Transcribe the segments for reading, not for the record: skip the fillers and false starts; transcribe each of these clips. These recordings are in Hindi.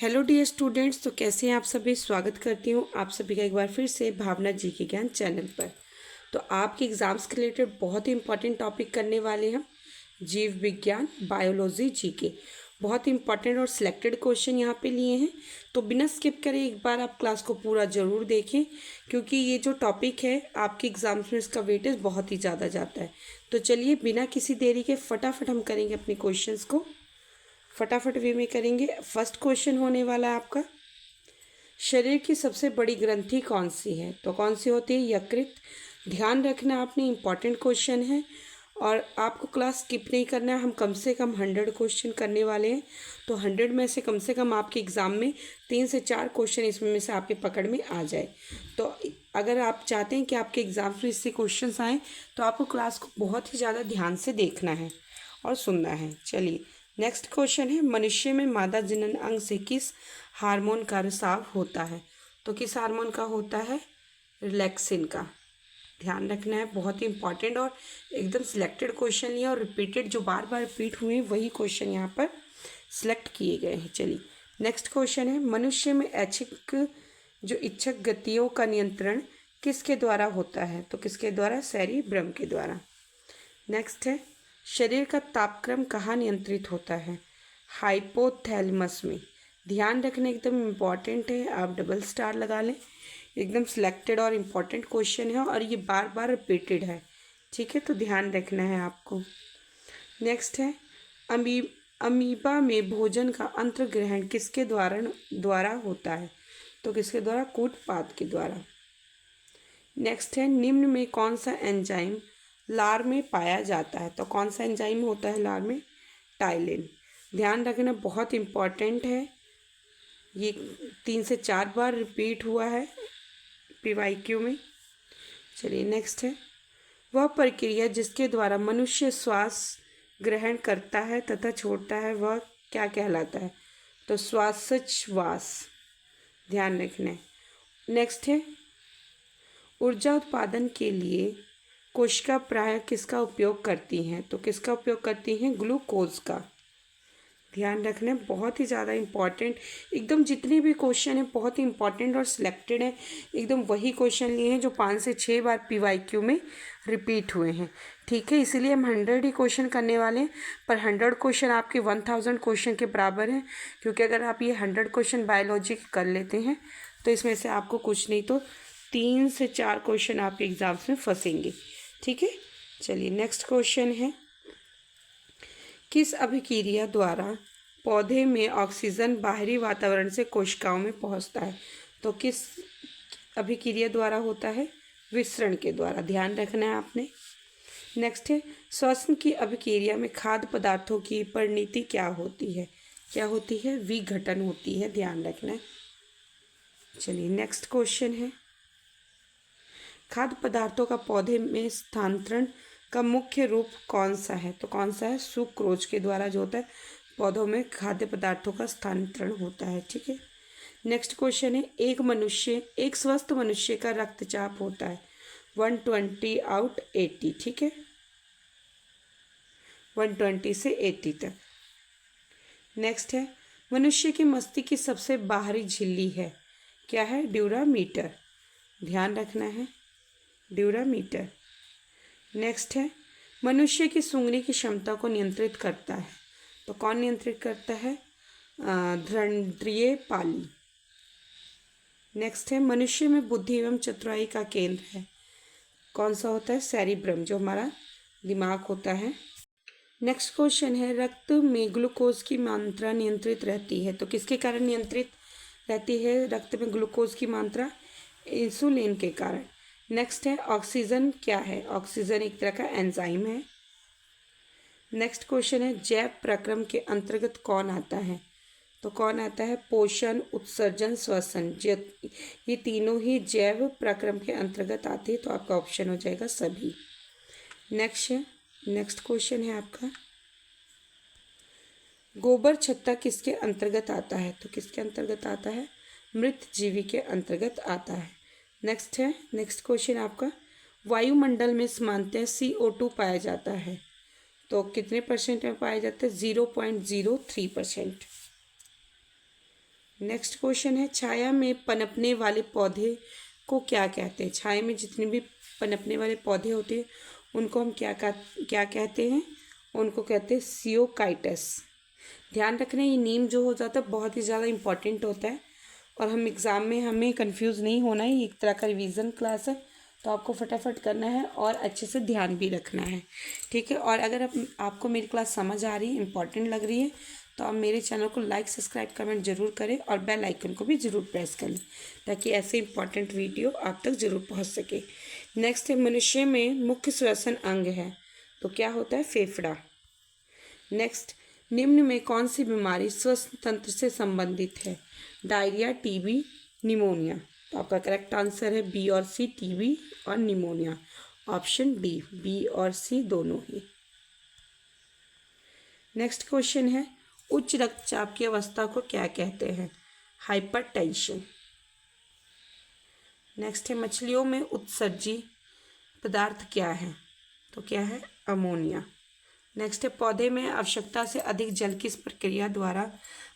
हेलो डियर स्टूडेंट्स, तो कैसे हैं आप सभी। स्वागत करती हूँ आप सभी का एक बार फिर से भावना जी के ज्ञान चैनल पर। तो आपके एग्ज़ाम्स के रिलेटेड बहुत ही इंपॉर्टेंट टॉपिक करने वाले हैं। जीव विज्ञान, बायोलॉजी, जीके, बहुत ही इंपॉर्टेंट और सिलेक्टेड क्वेश्चन यहाँ पे लिए हैं। तो बिना स्किप करे एक बार आप क्लास को पूरा ज़रूर देखें, क्योंकि ये जो टॉपिक है आपके एग्ज़ाम्स में इसका वेटेज बहुत ही ज़्यादा जाता है। तो चलिए बिना किसी देरी के फटाफट हम करेंगे अपने क्वेश्चंस को, फटाफट वे में करेंगे। फर्स्ट क्वेश्चन होने वाला है आपका, शरीर की सबसे बड़ी ग्रंथि कौन सी है। तो कौन सी होती है? यकृत। ध्यान रखना आपने, इंपॉर्टेंट क्वेश्चन है और आपको क्लास स्किप नहीं करना है। हम कम से कम 100 क्वेश्चन करने वाले हैं, तो 100 में से कम आपके एग्ज़ाम में 3 से 4 क्वेश्चन इसमें से आपके पकड़ में आ जाए। तो अगर आप चाहते हैं कि आपके एग्ज़ाम में इससे क्वेश्चन आएँ, तो आपको क्लास को बहुत ही ज़्यादा ध्यान से देखना है और सुनना है। चलिए नेक्स्ट क्वेश्चन है, मनुष्य में मादा जनन अंग से किस हार्मोन का रिसाव होता है। तो किस हार्मोन का होता है? रिलैक्सिन का। ध्यान रखना है, बहुत ही इंपॉर्टेंट और एकदम सिलेक्टेड क्वेश्चन लिया और रिपीटेड, जो बार बार रिपीट हुए वही क्वेश्चन यहाँ पर सिलेक्ट किए गए हैं। चलिए नेक्स्ट क्वेश्चन है, मनुष्य में ऐच्छिक जो इच्छक गतियों का नियंत्रण किसके द्वारा होता है। तो किसके द्वारा? सेरिब्रम के द्वारा। नेक्स्ट है, शरीर का तापक्रम कहाँ नियंत्रित होता है? हाइपोथैलेमस में। ध्यान रखना, एकदम इम्पॉर्टेंट है, आप डबल स्टार लगा लें। एकदम सिलेक्टेड और इम्पॉर्टेंट क्वेश्चन है और ये बार बार रिपीटेड है, ठीक है, तो ध्यान रखना है आपको। नेक्स्ट है, अमीबा में भोजन का अंतर्ग्रहण किसके द्वारा होता है। तो किसके द्वारा? कूटपाद के द्वारा। नेक्स्ट है, निम्न में कौन सा एंजाइम लार में पाया जाता है। तो कौन सा एंजाइम होता है लार में? टाइलिन। ध्यान रखना, बहुत इम्पॉर्टेंट है, ये 3 से 4 बार रिपीट हुआ है पीवाईक्यू में। चलिए नेक्स्ट है, वह प्रक्रिया जिसके द्वारा मनुष्य श्वास ग्रहण करता है तथा छोड़ता है वह क्या कहलाता है। तो श्वासोच्छ्वास। ध्यान रखना है। नेक्स्ट है, ऊर्जा उत्पादन के लिए कोशिका प्राय किसका उपयोग करती हैं। तो किसका उपयोग करती हैं? ग्लूकोज का। ध्यान रखना, बहुत ही ज़्यादा इम्पॉर्टेंट, एकदम जितने भी क्वेश्चन हैं बहुत ही इंपॉर्टेंट और सिलेक्टेड हैं। एकदम वही क्वेश्चन लिए हैं जो 5 से 6 बार पीवाईक्यू में रिपीट हुए हैं, ठीक है। इसीलिए हम 100 ही क्वेश्चन करने वाले हैं, पर 100 क्वेश्चन आपके 1000 क्वेश्चन के बराबर हैं, क्योंकि अगर आप ये 100 क्वेश्चन बायोलॉजी कर लेते हैं तो इसमें से आपको कुछ नहीं तो 3 से 4 क्वेश्चन आपके एग्जाम्स में फंसेंगे, ठीक है। चलिए नेक्स्ट क्वेश्चन है, किस अभिक्रिया द्वारा पौधे में ऑक्सीजन बाहरी वातावरण से कोशिकाओं में पहुंचता है। तो किस अभिक्रिया द्वारा होता है? विसरण के द्वारा। ध्यान रखना है आपने। नेक्स्ट है, श्वसन की अभिक्रिया में खाद्य पदार्थों की परिणति क्या होती है? क्या होती है? विघटन होती है, ध्यान रखना है। चलिए नेक्स्ट क्वेश्चन है, खाद्य पदार्थों का पौधे में स्थानांतरण का मुख्य रूप कौन सा है। तो कौन सा है? सुक्रोज के द्वारा जो होता है पौधों में खाद्य पदार्थों का स्थानांतरण होता है, ठीक है। नेक्स्ट क्वेश्चन है, एक स्वस्थ मनुष्य का रक्तचाप होता है 120/80, ठीक है, 120 से 80 तक। नेक्स्ट है, मनुष्य के मस्तिष्क की सबसे बाहरी झिल्ली है, क्या है? ड्यूरामीटर। ध्यान रखना है, ड्यूरामीटर। नेक्स्ट है, मनुष्य की सूंघने की क्षमता को नियंत्रित करता है। तो कौन नियंत्रित करता है? धृन्द्रिय पाली। नेक्स्ट है, मनुष्य में बुद्धि एवं चतुराई का केंद्र है, कौन सा होता है? सेरिब्रम, जो हमारा दिमाग होता है। नेक्स्ट क्वेश्चन है, रक्त में ग्लूकोज की मात्रा नियंत्रित रहती है। तो किसके कारण नियंत्रित रहती है रक्त में ग्लूकोज की मात्रा? इंसुलिन के कारण। नेक्स्ट है, ऑक्सीजन क्या है? ऑक्सीजन एक तरह का एंजाइम है। नेक्स्ट क्वेश्चन है, जैव प्रक्रम के अंतर्गत कौन आता है। तो कौन आता है? पोषण, उत्सर्जन, श्वसन, ये तीनों ही जैव प्रक्रम के अंतर्गत आते हैं, तो आपका ऑप्शन हो जाएगा सभी। नेक्स्ट क्वेश्चन है आपका, गोबर छत्ता किसके अंतर्गत आता है। तो किसके अंतर्गत आता है? मृत जीवी के अंतर्गत आता है। नेक्स्ट क्वेश्चन आपका, वायुमंडल में सामान्यतः CO2 पाया जाता है, तो कितने % में पाया जाता है? 0.03%। नेक्स्ट क्वेश्चन है, छाया में पनपने वाले पौधे को क्या कहते हैं? छाया में जितने भी पनपने वाले पौधे होते हैं उनको हम क्या कहते हैं? उनको कहते हैं सियोकाइटस। ध्यान रखना, ये नीम जो हो जाता है बहुत ही ज़्यादा इंपॉर्टेंट होता है और हम एग्ज़ाम में हमें कंफ्यूज नहीं होना है। ये एक तरह का रिवीजन क्लास है, तो आपको फटाफट करना है और अच्छे से ध्यान भी रखना है, ठीक है। और अगर आपको मेरी क्लास समझ आ रही है, इंपॉर्टेंट लग रही है, तो आप मेरे चैनल को लाइक, सब्सक्राइब, कमेंट जरूर करें और बेल आइकन को भी ज़रूर प्रेस कर लें, ताकि ऐसे इंपॉर्टेंट वीडियो आप तक ज़रूर पहुंच सके। नेक्स्ट है, मनुष्य में मुख्य श्वसन अंग है, तो क्या होता है? फेफड़ा। नेक्स्ट, निम्न में कौन सी बीमारी श्वसन तंत्र से संबंधित है? Diarrhoea, TB, pneumonia. तो आपका करेक्ट आंसर है बी और सी, टीबी और निमोनिया। ऑप्शन डी, बी और सी दोनों ही। नेक्स्ट क्वेश्चन है, उच्च रक्तचाप की अवस्था को क्या कहते हैं? हाइपरटेंशन। नेक्स्ट है, मछलियों में उत्सर्जी पदार्थ क्या है? तो क्या है? अमोनिया। नेक्स्ट है, पौधे में आवश्यकता से अधिक जल किस प्रक्रिया द्वारा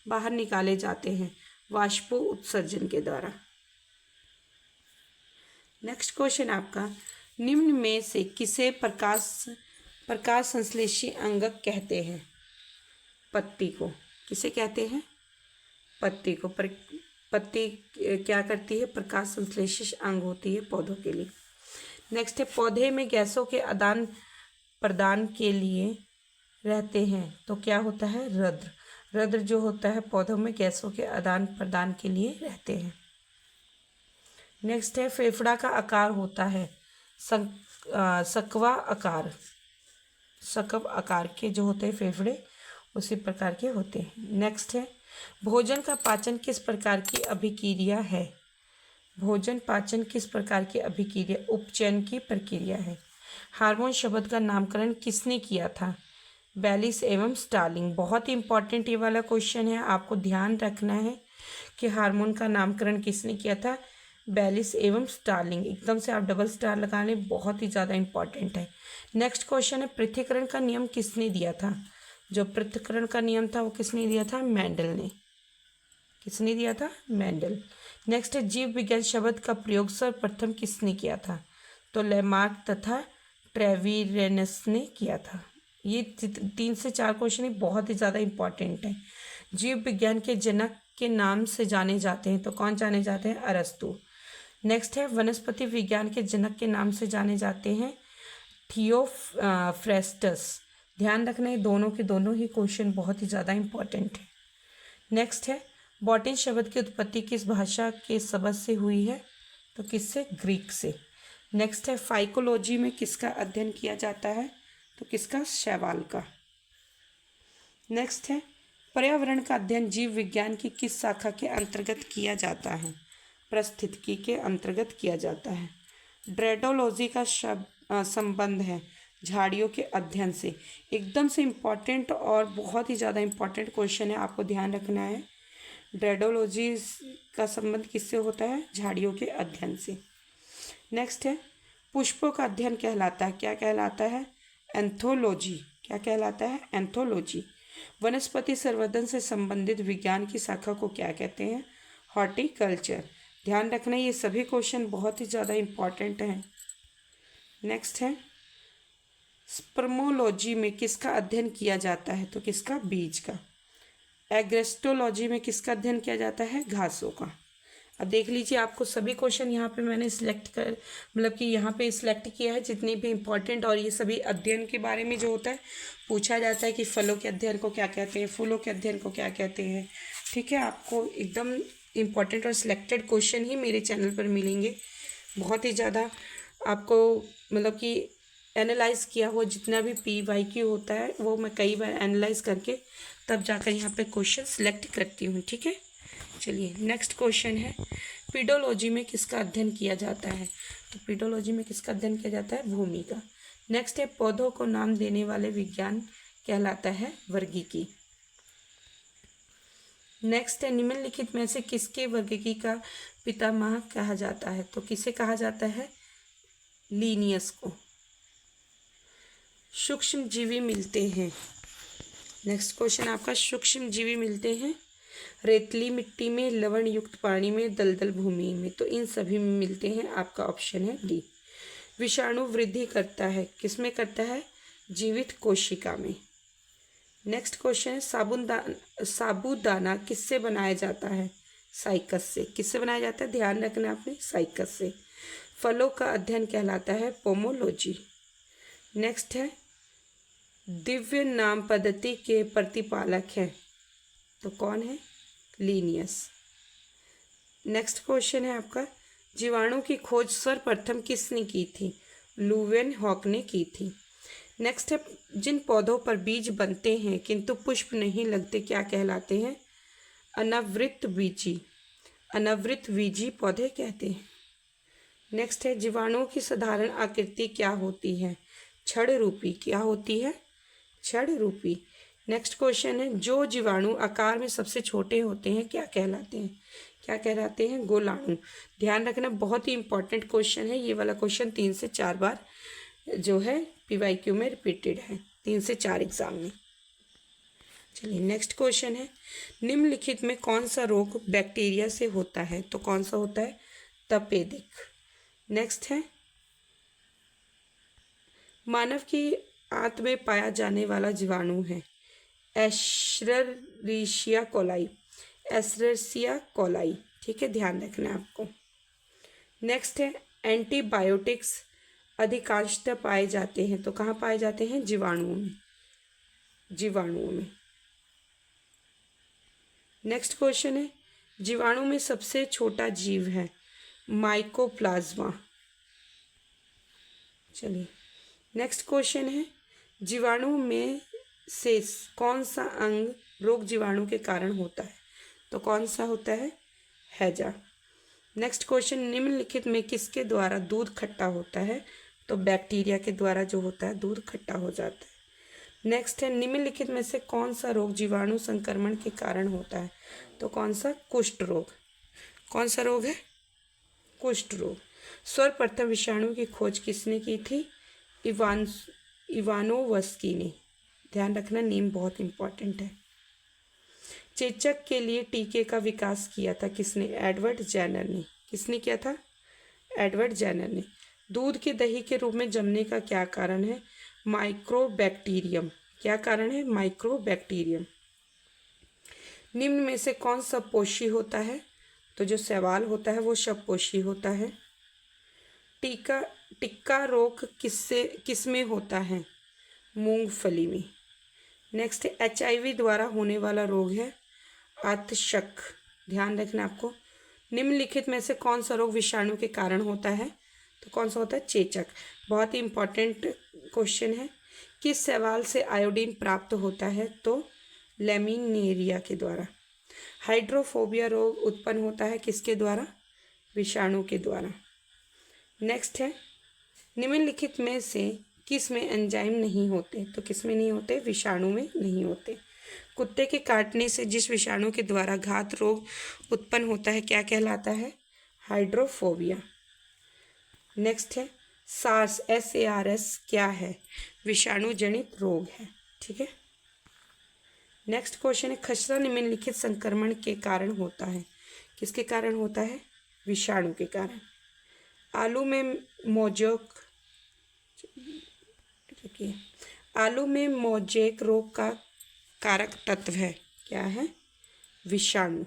बाहर निकाले जाते हैं? वाष्पो उत्सर्जन के द्वारा। नेक्स्ट क्वेश्चन आपका, निम्न में से किसे प्रकाश संश्लेषी अंगक कहते हैं? पत्ती को। किसे कहते हैं? पत्ती को। पत्ती क्या करती है? प्रकाश संश्लेषी अंग होती है पौधों के लिए। नेक्स्ट है, पौधे में गैसों के आदान प्रदान के लिए रहते हैं, तो क्या होता है? रंध्र। रंध्र जो होता है पौधों में गैसों के आदान प्रदान के लिए रहते हैं। नेक्स्ट है, फेफड़ा का आकार होता है सकवा आकार। सकव आकार के जो होते हैं फेफड़े उसी प्रकार के होते हैं। नेक्स्ट है, भोजन का पाचन किस प्रकार की अभिक्रिया है? भोजन पाचन किस प्रकार की अभिक्रिया? उपचयन की प्रक्रिया है। हार्मोन शब्द का नामकरण किसने किया था? बैलिस एवं स्टार्लिंग। बहुत ही इंपॉर्टेंट ये वाला क्वेश्चन है, आपको ध्यान रखना है कि हार्मोन का नामकरण किसने किया था? बैलिस एवं स्टार्लिंग। एकदम से आप डबल स्टार लगा लें, बहुत ही ज़्यादा इंपॉर्टेंट है। नेक्स्ट क्वेश्चन है, पृथक्करण का नियम किसने दिया था? जो पृथक्करण का नियम था वो किसने दिया था? मेंडल ने। किसने दिया था? मेंडल। नेक्स्ट है, जीव विज्ञान शब्द का प्रयोग सर्वप्रथम किसने किया था? तो लेमार्क तथा ट्रेविरेनस ने किया था। ये 3 से 4 क्वेश्चन बहुत ही ज़्यादा इंपॉर्टेंट है। जीव विज्ञान के जनक के नाम से जाने जाते हैं, तो कौन जाने जाते हैं? अरस्तु। नेक्स्ट है, वनस्पति विज्ञान के जनक के नाम से जाने जाते हैं थियोफ्रेस्टस। ध्यान रखना है, दोनों के दोनों ही क्वेश्चन बहुत ही ज़्यादा इंपॉर्टेंट है। नेक्स्ट है, बॉटनी शब्द की उत्पत्ति किस भाषा के शब्द से हुई है? तो किससे? ग्रीक से। नेक्स्ट है, फाइकोलॉजी में किसका अध्ययन किया जाता है? तो किसका? शैवाल का। नेक्स्ट है, पर्यावरण का अध्ययन जीव विज्ञान की किस शाखा के अंतर्गत किया जाता है? पारिस्थितिकी के अंतर्गत किया जाता है। ड्रेडोलॉजी का संबंध है झाड़ियों के अध्ययन से। एकदम से इम्पॉर्टेंट और बहुत ही ज़्यादा इम्पॉर्टेंट क्वेश्चन है, आपको ध्यान रखना है। ड्रेडोलॉजी का संबंध किससे होता है? झाड़ियों के अध्ययन से। नेक्स्ट है, पुष्पों का अध्ययन कहलाता है, क्या कहलाता है? एंथोलॉजी। क्या कहलाता है? एंथोलॉजी। वनस्पति संवर्धन से संबंधित विज्ञान की शाखा को क्या कहते हैं? हॉर्टिकल्चर। ध्यान रखना, ये सभी क्वेश्चन बहुत ही ज़्यादा इम्पॉर्टेंट हैं। नेक्स्ट है, स्पर्मोलॉजी में किसका अध्ययन किया जाता है? तो किसका? बीज का। एग्रेस्टोलॉजी में किसका अध्ययन किया जाता है? घासों का। अब देख लीजिए, आपको सभी क्वेश्चन यहाँ पे मैंने यहाँ पे सिलेक्ट किया है जितने भी इम्पोर्टेंट, और ये सभी अध्ययन के बारे में जो होता है पूछा जाता है कि फलों के अध्ययन को क्या कहते हैं, फूलों के अध्ययन को क्या कहते हैं। ठीक है, आपको एकदम इम्पॉर्टेंट और सिलेक्टेड क्वेश्चन ही मेरे चैनल पर मिलेंगे। बहुत ही ज़्यादा आपको एनालाइज किया हुआ जितना भी PYQ होता है वो मैं कई बार एनालाइज करके तब जाकर यहाँ पे क्वेश्चन सिलेक्ट करती हूँ। ठीक है, चलिए नेक्स्ट क्वेश्चन है, पीडोलॉजी में किसका अध्ययन किया जाता है? तो पीडोलॉजी में किसका अध्ययन किया जाता है? भूमि का। नेक्स्ट है, पौधों को नाम देने वाले विज्ञान कहलाता है वर्गीकी। नेक्स्ट है, निम्नलिखित में से किसके वर्गीकी का पितामह कहा जाता है? तो किसे कहा जाता है? लीनियस को। सूक्ष्म जीवी मिलते हैं। नेक्स्ट क्वेश्चन आपका, सूक्ष्म जीवी मिलते हैं रेतली मिट्टी में, लवण युक्त पानी में, दलदल भूमि में। तो इन सभी में मिलते हैं। आपका ऑप्शन है डी। विषाणु वृद्धि करता है, किसमें करता है? जीवित कोशिका में। नेक्स्ट क्वेश्चन है साबूदाना किससे बनाया जाता है? साइकस से। किससे बनाया जाता है? ध्यान रखना आपने, साइकस से। फलों का अध्ययन कहलाता है पोमोलॉजी। नेक्स्ट है दिव्य नाम पद्धति के प्रतिपालक हैं, तो कौन है? लीनियस। नेक्स्ट क्वेश्चन है आपका जीवाणु की खोज सर्वप्रथम किसने की थी? लुवेनहॉक ने की थी। नेक्स्ट है जिन पौधों पर बीज बनते हैं किंतु पुष्प नहीं लगते क्या कहलाते हैं? अनावृत बीजी। अनावृत बीजी पौधे कहते हैं। नेक्स्ट है जीवाणुओं की साधारण आकृति क्या होती है? छड़ रूपी। क्या होती है? छड़ रूपी। नेक्स्ट क्वेश्चन है जो जीवाणु आकार में सबसे छोटे होते हैं क्या कहलाते हैं? क्या कहलाते हैं? गोलाणु। ध्यान रखना, बहुत ही इंपॉर्टेंट क्वेश्चन है ये वाला। क्वेश्चन 3 से 4 बार जो है PYQ में रिपीटेड है, 3 से 4 एग्जाम में। चलिए नेक्स्ट क्वेश्चन है निम्नलिखित में कौन सा रोग बैक्टीरिया से होता है? तो कौन सा होता है? तपेदिक। नेक्स्ट है मानव की आंत में पाया जाने वाला जीवाणु है एशेरिशिया कोलाई। एशेरिशिया कोलाई, ठीक है, ध्यान रखना है आपको। नेक्स्ट है एंटीबायोटिक्स अधिकांशतः पाए जाते हैं, तो कहाँ पाए जाते हैं? जीवाणुओं में। जीवाणुओं में। नेक्स्ट क्वेश्चन है जीवाणु में सबसे छोटा जीव है माइकोप्लाज्मा। चलिए नेक्स्ट क्वेश्चन है जीवाणु में से कौन सा अंग रोग जीवाणु के कारण होता है? तो कौन सा होता है? हैजा। नेक्स्ट क्वेश्चन निम्नलिखित में किसके द्वारा दूध खट्टा होता है? तो बैक्टीरिया के द्वारा जो होता है दूध खट्टा हो जाता है। नेक्स्ट है निम्नलिखित में से कौन सा रोग जीवाणु संक्रमण के कारण होता है? तो कौन सा? कुष्ठ रोग। कौन सा रोग है? कुष्ठ रोग। सर्वप्रथम विषाणु की खोज किसने की थी? इवानोवस्की ने। ध्यान रखना, नेम बहुत इंपॉर्टेंट है। चेचक के लिए टीके का विकास किया था किसने? एडवर्ड जेनर ने। किसने किया था? एडवर्ड जेनर ने। दूध के दही के रूप में जमने का क्या कारण है? माइक्रोबैक्टीरियम। क्या कारण है? माइक्रोबैक्टीरियम। निम्न में से कौन सपोषी होता है? तो जो शैवाल होता है वो सपोषी होता है। टिक्का रोग किसमें होता है? मूंगफली में। नेक्स्ट HIV द्वारा होने वाला रोग है आतशक। ध्यान रखना आपको। निम्नलिखित में से कौन सा रोग विषाणु के कारण होता है? तो कौन सा होता है? चेचक। बहुत ही इंपॉर्टेंट क्वेश्चन है। किस शैवाल से आयोडीन प्राप्त होता है? तो लैमिनेरिया के द्वारा। हाइड्रोफोबिया रोग उत्पन्न होता है किसके द्वारा? विषाणु के द्वारा। नेक्स्ट है निम्नलिखित में से किस में एंजाइम नहीं होते? तो किस में नहीं होते? विषाणु में नहीं होते। कुत्ते के काटने से जिस विषाणु के द्वारा घात रोग उत्पन्न होता है क्या कहलाता है? हाइड्रोफोबिया। नेक्स्ट है SARS क्या है? विषाणु जनित रोग है, ठीक है। नेक्स्ट क्वेश्चन है खसरा निम्नलिखित संक्रमण के कारण होता है। किसके कारण होता है? विषाणु के कारण। आलू में मोजेक रोग का कारक तत्व है, क्या है? विषाणु।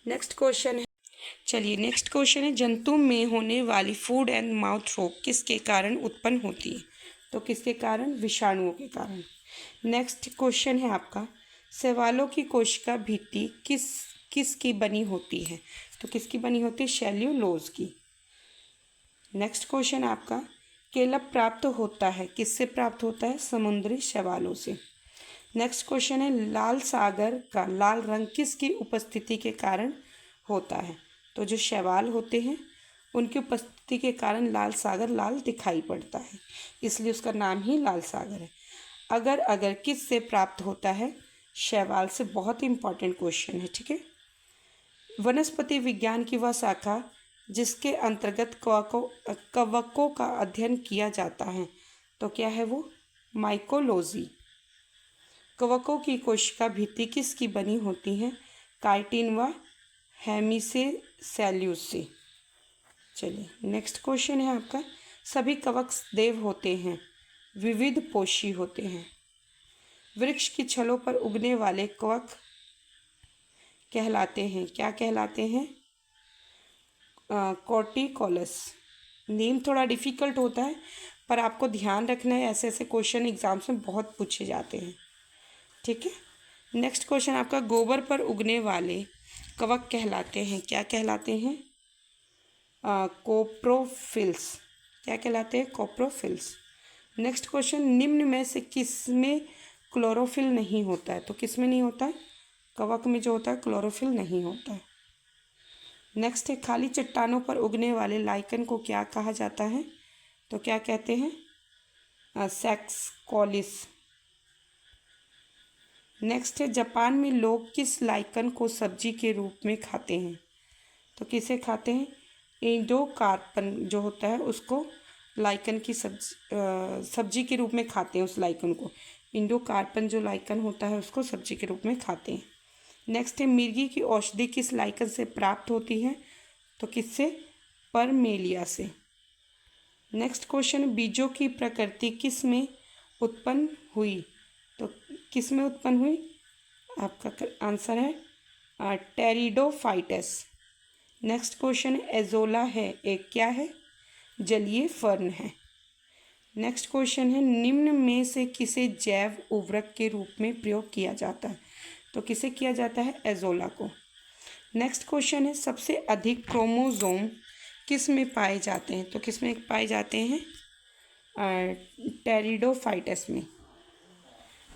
नेक्स्ट क्वेश्चन है, चलिए नेक्स्ट क्वेश्चन है जंतु में होने वाली फूड एंड माउथ रोग किसके कारण उत्पन्न होती है? तो किसके कारण? विषाणुओं के कारण। नेक्स्ट क्वेश्चन है आपका शैवालों की कोशिका भित्ति किसकी बनी होती है? तो किसकी बनी होती है? सेल्यूलोज की। नेक्स्ट क्वेश्चन आपका केलप प्राप्त होता है किससे प्राप्त होता है? समुद्री शैवालों से। नेक्स्ट क्वेश्चन है लाल सागर का लाल रंग किसकी उपस्थिति के कारण होता है? तो जो शैवाल होते हैं उनकी उपस्थिति के कारण लाल सागर लाल दिखाई पड़ता है, इसलिए उसका नाम ही लाल सागर है। अगर किस से प्राप्त होता है? शैवाल से। बहुत ही इंपॉर्टेंट क्वेश्चन है, ठीक है। वनस्पति विज्ञान की वह शाखा जिसके अंतर्गत कवकों का अध्ययन किया जाता है, तो क्या है वो? माइकोलॉजी। कवकों की कोशिका भित्ति किसकी बनी होती है? काइटिन व हेमिसेल्यूस से। चलिए नेक्स्ट क्वेश्चन है आपका, सभी कवक देव होते हैं, विविध पोषी होते हैं। वृक्ष की छलों पर उगने वाले कवक कहलाते हैं, क्या कहलाते हैं? कॉर्टिकोलस। नेम थोड़ा डिफिकल्ट होता है पर आपको ध्यान रखना है, ऐसे ऐसे क्वेश्चन एग्जाम्स में बहुत पूछे जाते हैं, ठीक है। नेक्स्ट क्वेश्चन आपका, गोबर पर उगने वाले कवक कहलाते हैं, क्या कहलाते हैं? कोप्रोफिल्स। क्या कहलाते हैं? कोप्रोफिल्स। नेक्स्ट क्वेश्चन, निम्न में से किस में क्लोरोफिल नहीं होता है? तो किस में नहीं होता है? कवक में जो होता है क्लोरोफिल नहीं होता है। नेक्स्ट है, खाली चट्टानों पर उगने वाले लाइकन को क्या कहा जाता है? तो क्या कहते हैं? सेक्सकॉलिस। नेक्स्ट है, जापान में लोग किस लाइकन को सब्जी के रूप में खाते हैं? तो किसे खाते हैं? इंडोकार्पन जो होता है उसको लाइकन की सब्जी के रूप में खाते हैं। उस लाइकन को इंडोकार्पन जो लाइकन होता है उसको सब्जी के रूप में खाते हैं। नेक्स्ट है, मिर्गी की औषधि किस लाइकन से प्राप्त होती है? तो किससे? परमेलिया से। नेक्स्ट क्वेश्चन, बीजों की प्रकृति किस में उत्पन्न हुई? तो किस में उत्पन्न हुई? आपका आंसर है टेरिडोफाइटस। नेक्स्ट क्वेश्चन, एजोला है एक क्या है? जलीय फर्न है। नेक्स्ट क्वेश्चन है, निम्न में से किसे जैव उर्वरक के रूप में प्रयोग किया जाता है? तो किसे किया जाता है? एजोला को। नेक्स्ट क्वेश्चन है, सबसे अधिक क्रोमोसोम किस में पाए जाते हैं? तो किस में पाए जाते हैं? टेरिडोफाइटस में।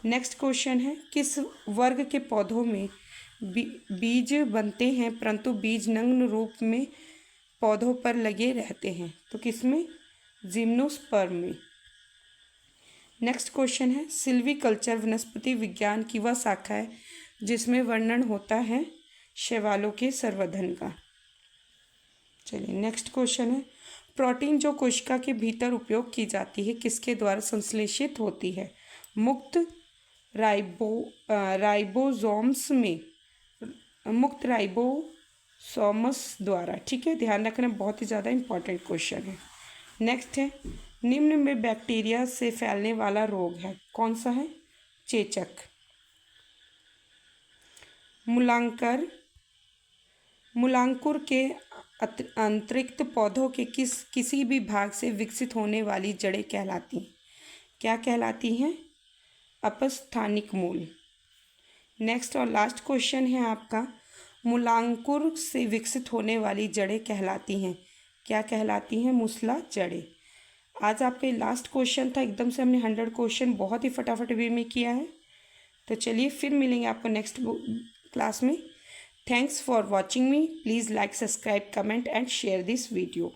नेक्स्ट क्वेश्चन है, किस वर्ग के पौधों में बीज बनते हैं परंतु बीज नग्न रूप में पौधों पर लगे रहते हैं? तो किसमें? जिम्नोस्पर्म में। नेक्स्ट क्वेश्चन है, सिल्वीकल्चर वनस्पति विज्ञान की वह शाखा है जिसमें वर्णन होता है शैवालों के संवर्धन का। चलिए नेक्स्ट क्वेश्चन है, प्रोटीन जो कोशिका के भीतर उपयोग की जाती है किसके द्वारा संश्लेषित होती है? मुक्त राइबोसोम्स में, मुक्त राइबोसोमस द्वारा, ठीक है, ध्यान रखना, बहुत ही ज़्यादा इंपॉर्टेंट क्वेश्चन है। नेक्स्ट है, निम्न में बैक्टीरिया से फैलने वाला रोग है, कौन सा है? चेचक। मूलांकुर के अंतरिक्त पौधों के किसी भी भाग से विकसित होने वाली जड़ें कहलाती हैं, क्या कहलाती हैं? अपस्थानिक मूल। नेक्स्ट और लास्ट क्वेश्चन है आपका, मूलांकुर से विकसित होने वाली जड़ें कहलाती हैं, क्या कहलाती हैं? मूसला जड़ें। आज आपका लास्ट क्वेश्चन था, एकदम से हमने 100 क्वेश्चन बहुत ही फटाफट वे में किया है। तो चलिए फिर मिलेंगे आपको नेक्स्ट क्लास में। Thanks for watching me. Please like, subscribe, comment and share this video.